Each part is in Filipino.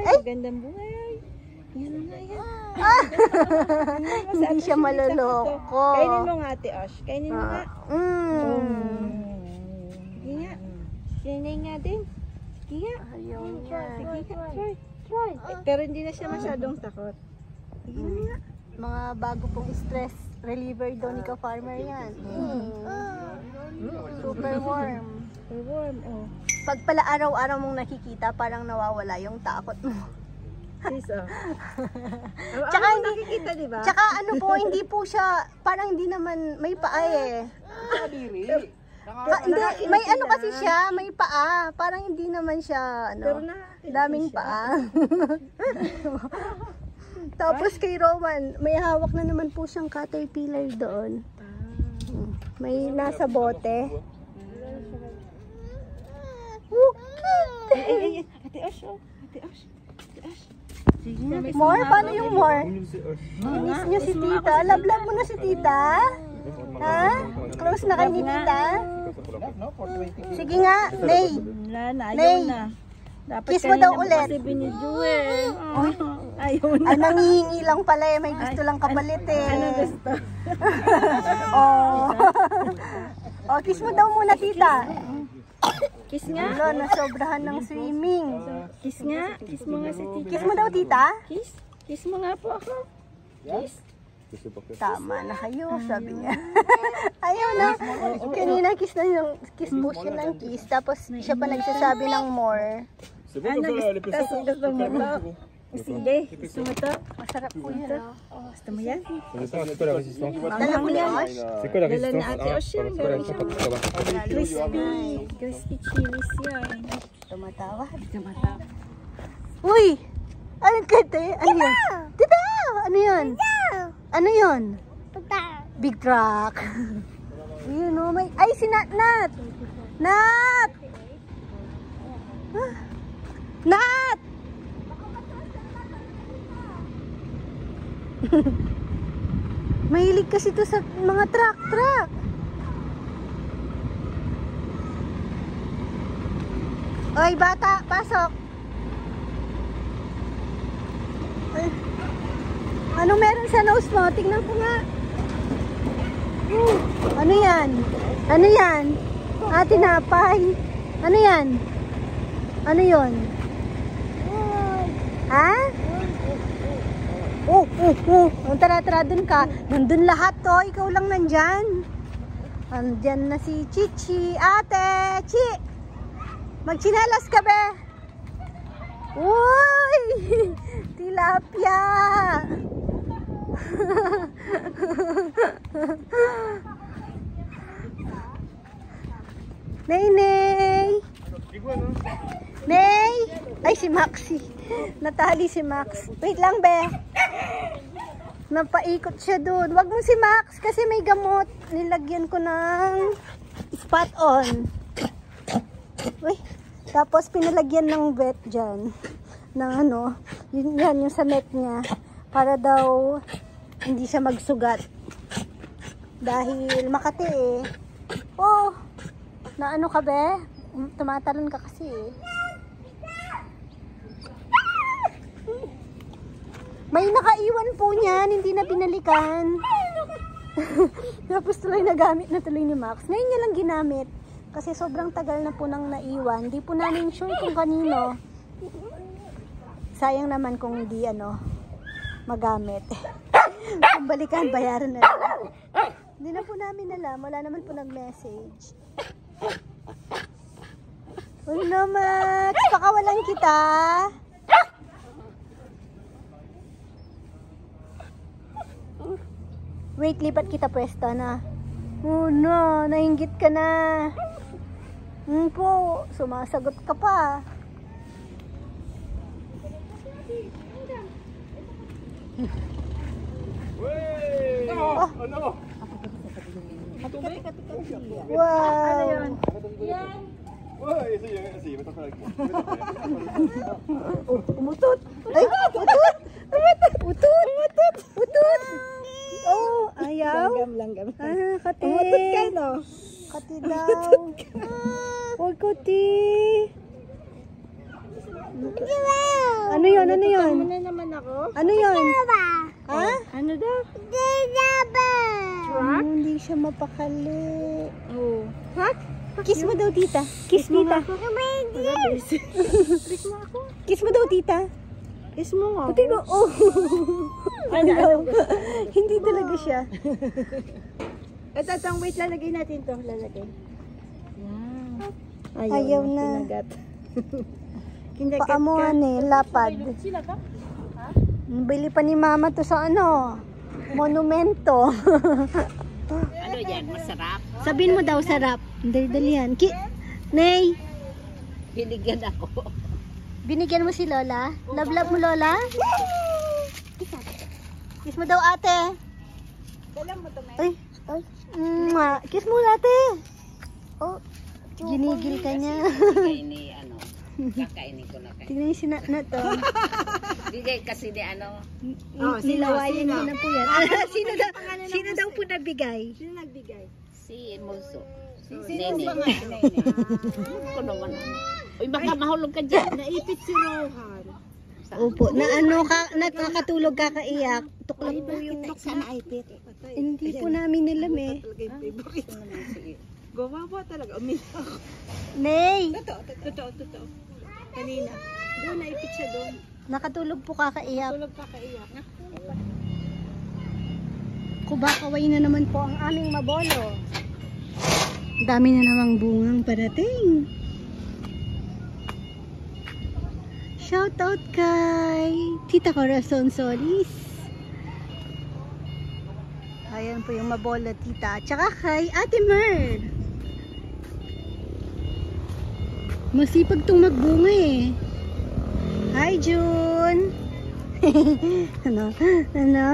Ay, gandang buhay. Yan na yan. Hindi siya maloloko. Kainin mo nga, Ate Osh. Kainin mo nga. Sige nga. Sinay nga din. Sige nga. Ayaw niya. Sige nga. Try. Pero hindi na siya masyadong takot. Sige nga. Mga bago pong stress reliever daw ni Ka-Farmer yan. Super warm. Super warm, oh. Pag pala araw-araw mong nakikita, parang nawawala yung takot mo. Sis, oh. Tsaka hindi, nakikita, di ba? tsaka ano po, hindi po siya, parang hindi naman, may paa eh. Hindi, may ano kasi siya, may paa. Parang hindi naman siya, Pero ano, nakakita daming siya. paa. Tapos kay Roman, may hawak na naman po siyang caterpillar doon. May nasa bote. Ay, Ate Osh, oh. Ate Osh. Sige nga. More? Paano yung more? Inis niyo si tita? Love mo na si tita? Ha? Close na kayo ni tita? Sige nga, Nay. Wala na, ayaw Nay. na. Dapat Kiss mo daw kanina ulit. kasi binidyo eh. Ayaw na. Ay, nangihingi lang pala eh. May gusto lang kapalit eh. Ano gusto? Oh. Oh, kiss mo daw muna tita. Kiss nga. Wala, nasobrahan ng swimming. Kiss nga. Kiss mo nga si Tita. Kiss mo daw tita? Kiss. Kiss mo nga po ako. Kiss. Tama na kayo, sabi niya. Ayaw na. Kanina kiss po siya ng kiss. Tapos siya pa nagsasabi ng more. Ano gusto mo to? Sige. Gusto mo to? Masarap po yan. Oh. Gusto mo yan? C'est quoi la résistance? Dala mo yan. C'est quoi la Dala résistance? na Ate Osh yan. C'est quoi la résistance? Crispy. Crispy chilies yan. Tumatawa. Tumatawa. Uy! Anong kate? Ano yun? Tita! Ano yun? Ano yun? Big truck. Ayun o, may... Ay, si Nat! Nat! Nat! Nat! Mahilig kasi to sa mga truck. Oy, bata, pasok. Ay. Ano meron sa nose mo? Tingnan ko nga. Ano yan? Ano yan? Tinapay. Ano yan? Ano yun? Ha? Tara, dun ka. Nandun lahat to. Ikaw lang nandyan. Andyan na si Chichi. Ate! Chi! Magchinelas ka be! Uy! Tilapia! Nay! Nay! Ay, si Maxi. Natali si Max. Wait lang, be. Napaikot siya doon. Wag mo si Max kasi may gamot. Nilagyan ko ng spot on. Uy. Tapos pinalagyan ng vet dyan. Ng ano. Yun yan, yung sa neck niya. Para daw hindi siya magsugat. Dahil Makati eh. Oh. Na ano ka, be? Tumatalon ka kasi eh. May nakaiwan po niyan, hindi na binalikan. Tapos tuloy nagamit na tuloy ni Max. Ngayon niya lang ginamit. Kasi sobrang tagal na po nang naiwan. Di po namin sure kung kanino. Sayang naman kung hindi magamit. Kung balikan, bayaran na lang. Hindi na po namin alam. Wala naman po nag-message. Ulo, Max! Pakawalan kita! Wait, lipat kita pwesto na. Oh no, nainggit ka na. Po, sumasagot ka pa. Oh, ano? Wow. Ano yun? Umutot. Ay, utot. Utot. Oh, ayaw. Langgam. Kati. Umutot ka, no? Kati daw. Huwag kati. Ano yun? Ano yun? Ano na naman ako? Ano yun? Ha? Ano daw? Hindi siya mapakali. Oh. What? Kiss mo daw, tita. Kiss, tita. Kiss mo ako. Kiss mo daw, tita. Kiss mo nga. Puti ko. Oh. Ano? Hindi talaga siya. Ito, wait, lalagay natin to. Lalagay. Yan. Ayaw na. Kinagat. Kinagat Paamuhan eh, lapad. Bili pa ni mama to sa ano, monumento. Ano yan? Masarap? Sabihin mo daw sarap. Dali-dali yan. Nay, Binigyan ako. binigyan mo si Lola? Love mo Lola? Kiss mo daw ate. Ay, ay. Mwah. Kiss mo ate. Oh, ginigil ka niya. Kakainin ano. Kakainin ko na kayo. Tingnan yung na to. Bigay kasi ni ano. Nilawayan niya na po yan. Sino daw po nagbigay? Sino nagbigay? Si Muso. Sino Nene. ba nga? Nene. Ko naman ano. Uy, baka mahulog ka dyan. Naipit si Rohan. Opo, na ano ka, nakakatulog kakaiyak. Tuklap po yung Sana ipit. hindi po namin alam eh. Gumawa talaga. Umiyak. Nay, Totoo. Kanina. Doon, naipit siya doon. nakatulog po kakaiyak. Tulog pa kaiyak. Kubakaway na naman po ang aming mabolo. Dami na namang bungang parating. Shout out kay Tita Corazon Solis. Ayan po yung mabola tita. Tsaka kay Ate Mer. Masipag itong magbunga eh. Hi June. Ano? Ano?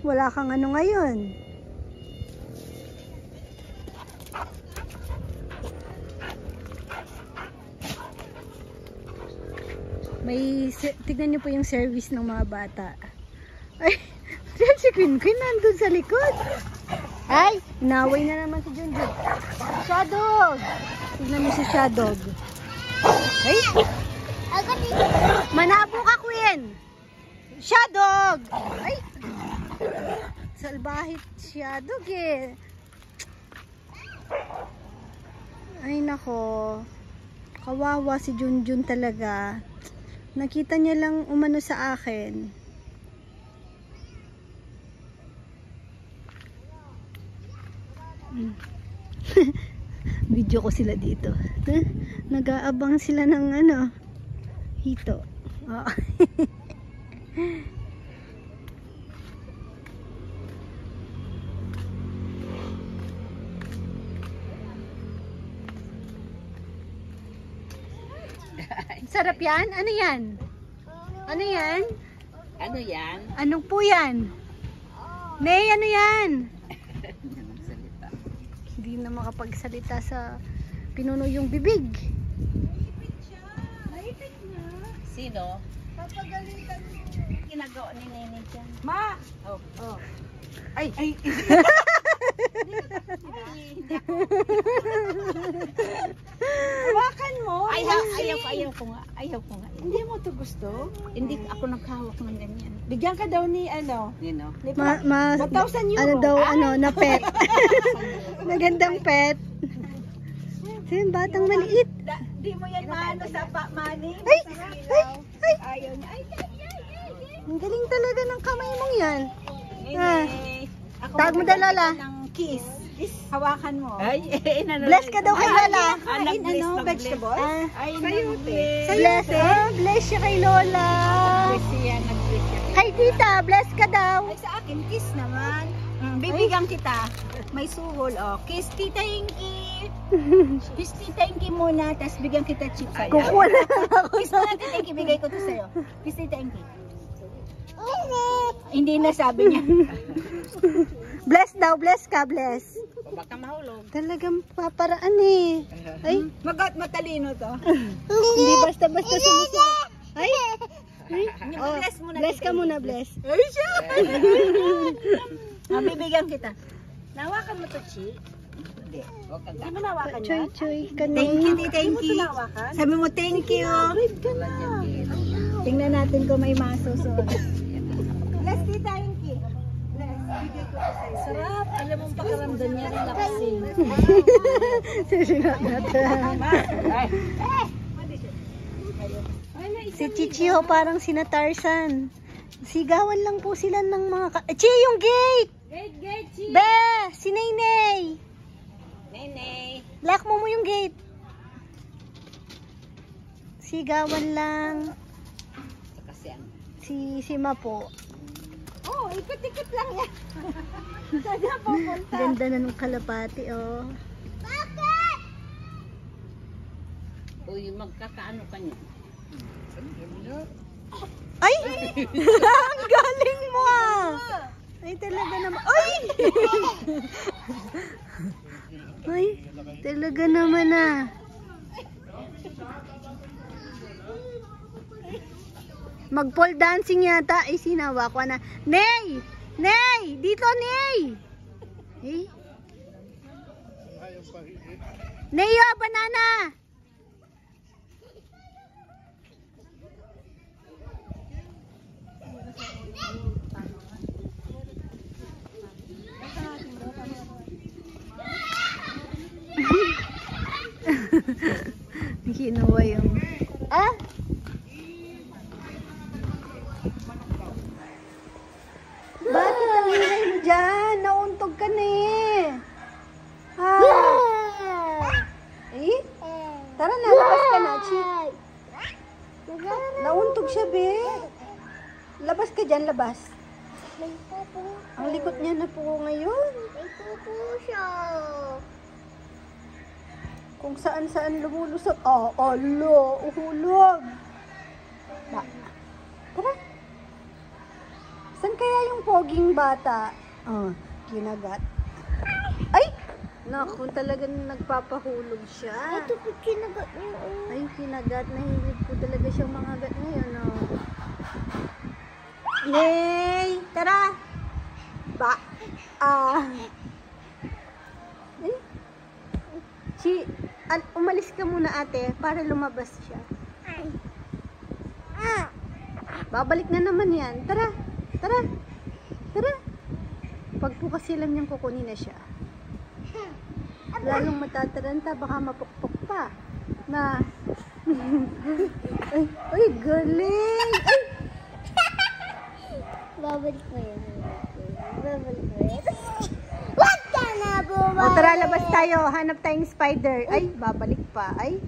Wala kang ano ngayon. Tignan niyo po yung service ng mga bata. Ay, si Queen nandun sa likod. Ay, naway na naman si Junjun. Shadog! Tignan niyo si Shadog. Ay! Manabo ka, Queen! Shadog! Ay! Salbahit Shadog eh. Ay nako. Kawawa si Junjun talaga. Nakita niya lang umano sa akin. Video ko sila dito. Nag-aabang sila ng ano, hito. Oh. Sarap yan? Ano yan? Ano yan? Ano yan? Anong po yan? Nay, ano yan? Salita. Hindi na makapagsalita sa pinuno yung bibig. Sino? Ginagawa ni Nene dyan. Ma! Oh. Ay! Hawakan mo! Ayaw ko nga. Hindi mo to gusto? Hindi ako naghahawak ng ganyan. Bigyan ka daw ni ano? You know? Ni 1,000 €1,000. ano daw, ano, na pet. Magandang pet. Sino batang maliit? Di mo yan maano sa money? Ay! Ay! Ayaw niya. Ay! Ang galing talaga ng kamay mong yan. Nene. Ako Tawag mo daw, Lola. ng kiss. Kiss. Hawakan mo. Ay, Bless ka daw kay Lola. Kain ano? Vegetables? Ah, Ay, bless. bless eh. Bless siya kay Lola. Nag-bless siya. Kay tita, bless ka daw. Ay, sa akin, kiss naman. Bibigyan kita. May suhol, oh. Kiss Tita Inky. Kiss Tita Inky muna, tapos bigyan kita chips. Kukuha na lang ako Kiss mo na Tita Inky, bigay ko to sa'yo. Kiss Tita Inky. Hindi na sabi niya. Bless daw, bless ka, bless. Baka mahulog. Talagang paparaan eh. Ay, Matalino to. hindi basta-basta sumusunod. Ay, oh, Bless muna. bless ka muna, bless. Ay, siya! Bibigyan kita. Nawakan mo to, Chi. Hindi. Hindi mo nawakan yan? Choy, choy, kani. Thank you, thank you. Nawakan? Sabi mo, thank you. Tingnan natin kung may masusunod. Bless you, thank you. Bless. Bigay ko to sa'yo. Sarap. Alam mo pakiramdam niya, relaxing. Susunod natin. Si Chichiho parang sina Tarzan. Sigawan lang po sila ng mga Chi, yung gate! Gate, Chi! Be! Si Naynay! Nene. Lock mo yung gate. Sigawan lang. Kasi ano. Si Mapo. Oh, ikot-ikot lang yan. Saan na pupunta? Ganda na ng kalapati, oh. Uy, magkakaano ka niya. Ay! Ang galing mo ah! Ay, talaga naman. Ay! Ay, talaga naman ah. Mag-pole dancing yata. Ay, sinawa ko na. Ney! Ney! Dito, Ney! Eh? Ney, oh, banana! Kinuha yung... Ah! Bakit ang ingay mo dyan? Nauntog ka na eh. Eh? Tara na, labas ka na, Chik. Nauntog siya, be. Labas ka dyan, labas. Ang likot niya na po ngayon. Kung saan-saan lumulusot. Oh, alo, uhulog. Tara. Saan kaya yung poging bata? Oh, kinagat. Ay! Naku, talagang nagpapahulog siya. Ito po kinagat niyo. Ay, kinagat. Nahilig po talaga siyang mangagat ngayon, oh. Yay! Tara! Ba! Ay! Umalis ka muna, ate, para lumabas siya. Babalik na naman yan. Tara! Tara! Tara! Pag po kasi lang niyang kukunin na siya. Lalong matataranta, baka mapukpok pa. Na! Ay, galing! Ay! Babalik mo yun. Babalik mo yun. Wag ka na bumalik! O, tara, labas tayo. Hanap tayong spider. Ay, babalik pa. Ay.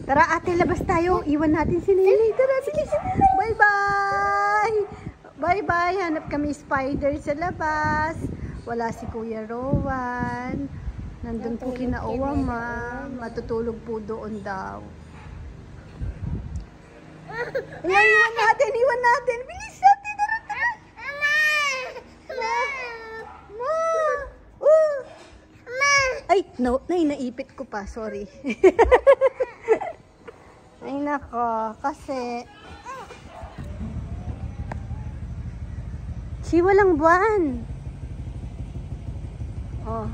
Tara, ate, labas tayo. Iwan natin si Nene. Tara, sige. Bye-bye! Bye-bye. Hanap kami spider sa labas. Wala si Kuya Rowan. Nandun po kina Owama. Matutulog po doon daw. Ayan, iwan natin. Iwan natin. Bilis natin. Tara, tara. Ay, no, naipit ko pa, sorry. Ay, nako, kasi walang buwan. Oh.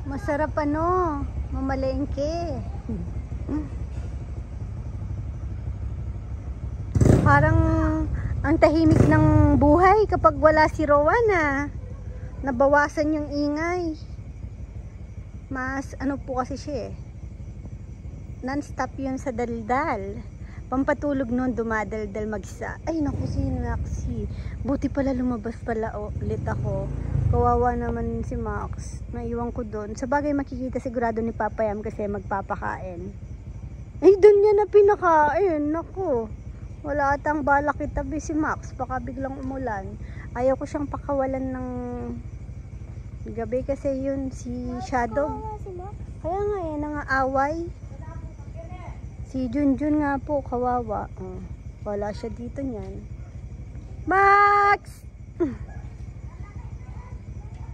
Masarap ano, mamalengke. Parang ang tahimik ng buhay kapag wala si Rowan ah. Nabawasan yung ingay. Mas ano po kasi siya eh. Non-stop yun sa daldal. Pampatulog noon dumadaldal mag-isa. Ay naku, si Maxi. Buti pala lumabas pala ulit ako. Kawawa naman si Max. Naiwan ko doon. Sa bagay makikita sigurado ni Papa Yam kasi magpapakain. Ay doon niya na pinakain. Naku. Wala atang balak itabi si Max. Baka biglang umulan. Ayaw ko siyang pakawalan ng gabi kasi yun si Shadow. Kaya nga eh, nangaaway. Si Junjun nga po, kawawa. Wala siya dito niyan. Max!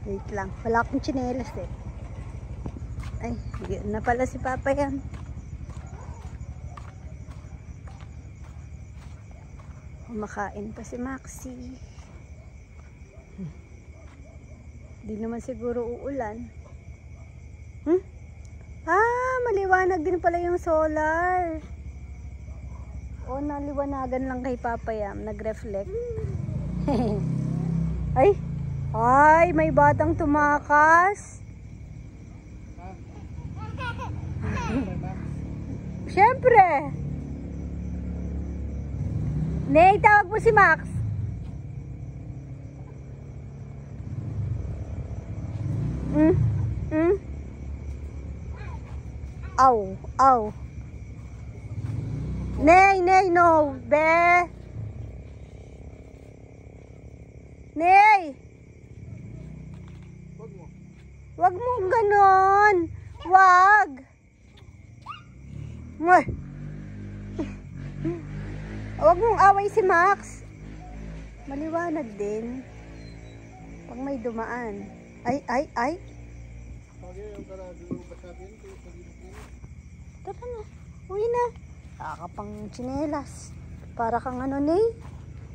Wait lang. Wala akong tsinelas eh. Ay, na pala si Papa yan. Kumakain pa si Maxi. Di naman siguro uulan. Maliwanag din pala yung solar. O, naliwanagan lang kay Papa Yam. Nag-reflect. Ay, may batang tumakas. Siyempre. Ney, tawag mo si Max. Aw. Ney, no. Be. Ney. Wag mo ganon. Wag. Wag mong away si Max. Maliwanag din. Pag may dumaan. Ay. Tara na. Uwi na. Kakapang tsinelas. Para kang ano, Ney.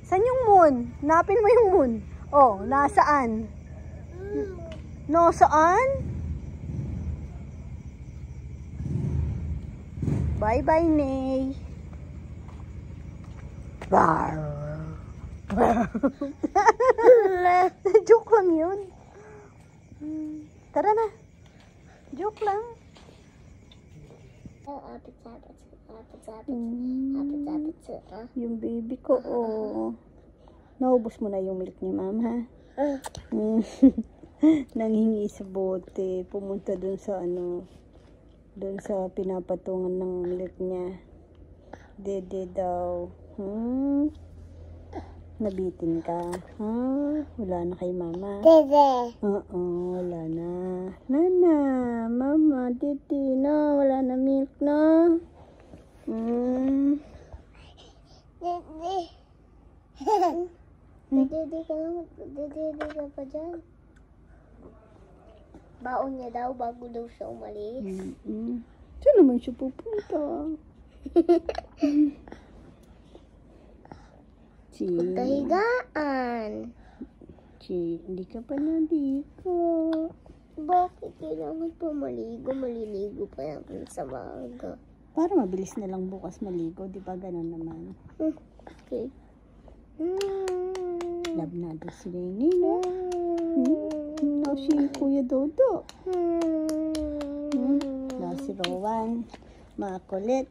Saan yung moon? Napin mo yung moon. Oh, nasaan? No, saan? Bye-bye, Ney. Joke lang yun. Tara na. Joke lang. Yung baby ko, naubos mo na yung milk ni Mama, ha? Nanghingi sa bote. Pumunta dun sa dun sa pinapatungan ng milk niya. Dede daw. Nabitin ka. Wala na kay Mama. Dede. Oo, wala na. Nana, Mama, Dede na. Wala na milk na. Dede. Dede ka pa dyan. Baon niya daw bago daw siya umalis. Saan naman siya pupunta? Pagkahigaan. Hindi ka pa nandito. Bakit kailangan pa maligo? Maliligo pa yan sa maga. Para mabilis na lang bukas maligo. Di ba ganun naman? Okay. Love na doon si Lenny, no? Si Kuya Dodo. Si Rowan. Makulit.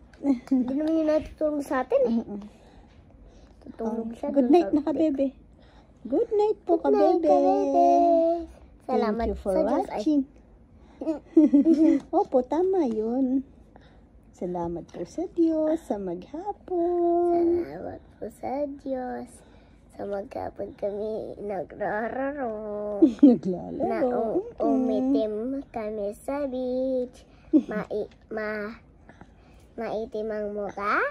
Hindi naman yung natutulog sa atin, Tutulog siya. Good night na ka, bebe. Good night po ka, bebe. Salamat. Thank you for watching. Opo, tama yun. Salamat po sa Diyos sa maghapon. Salamat po sa Diyos sa maghapon kami nagrararo. Naglalaro. Umitim kami sa beach. Maitim ang mukha.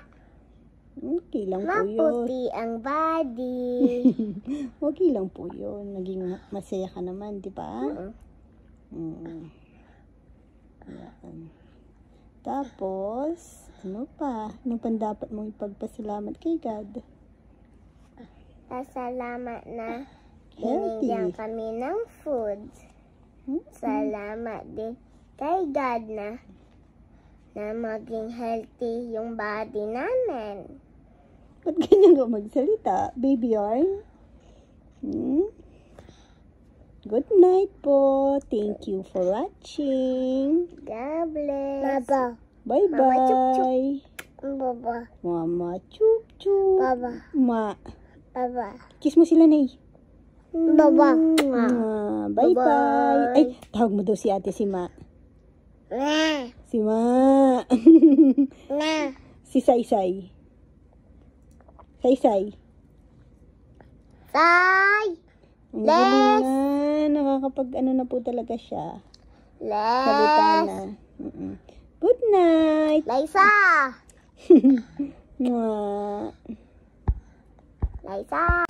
Okay lang po yun. Maputi ang body. Okay lang po yun. Naging masaya ka naman, di ba? Tapos, ano pa? Ano pa dapat mong ipagpasalamat kay God? Salamat na binigyan kami ng food. Salamat din kay God na maging healthy yung body namin. Ba't ganyan ka magsalita, baby yarn? Good night po. Thank you for watching. God bless. Baba. Bye-bye. Baba. Mama, chup-chup. Baba. Baba. Kiss mo sila, Nay. Baba. Bye-bye. Ay, tawag mo daw si ate si Ma. Si Ma. Si Say-Say. Say-Say. Les. Nakakapag ano na po talaga siya. Salita na. Good night. Liza. Liza.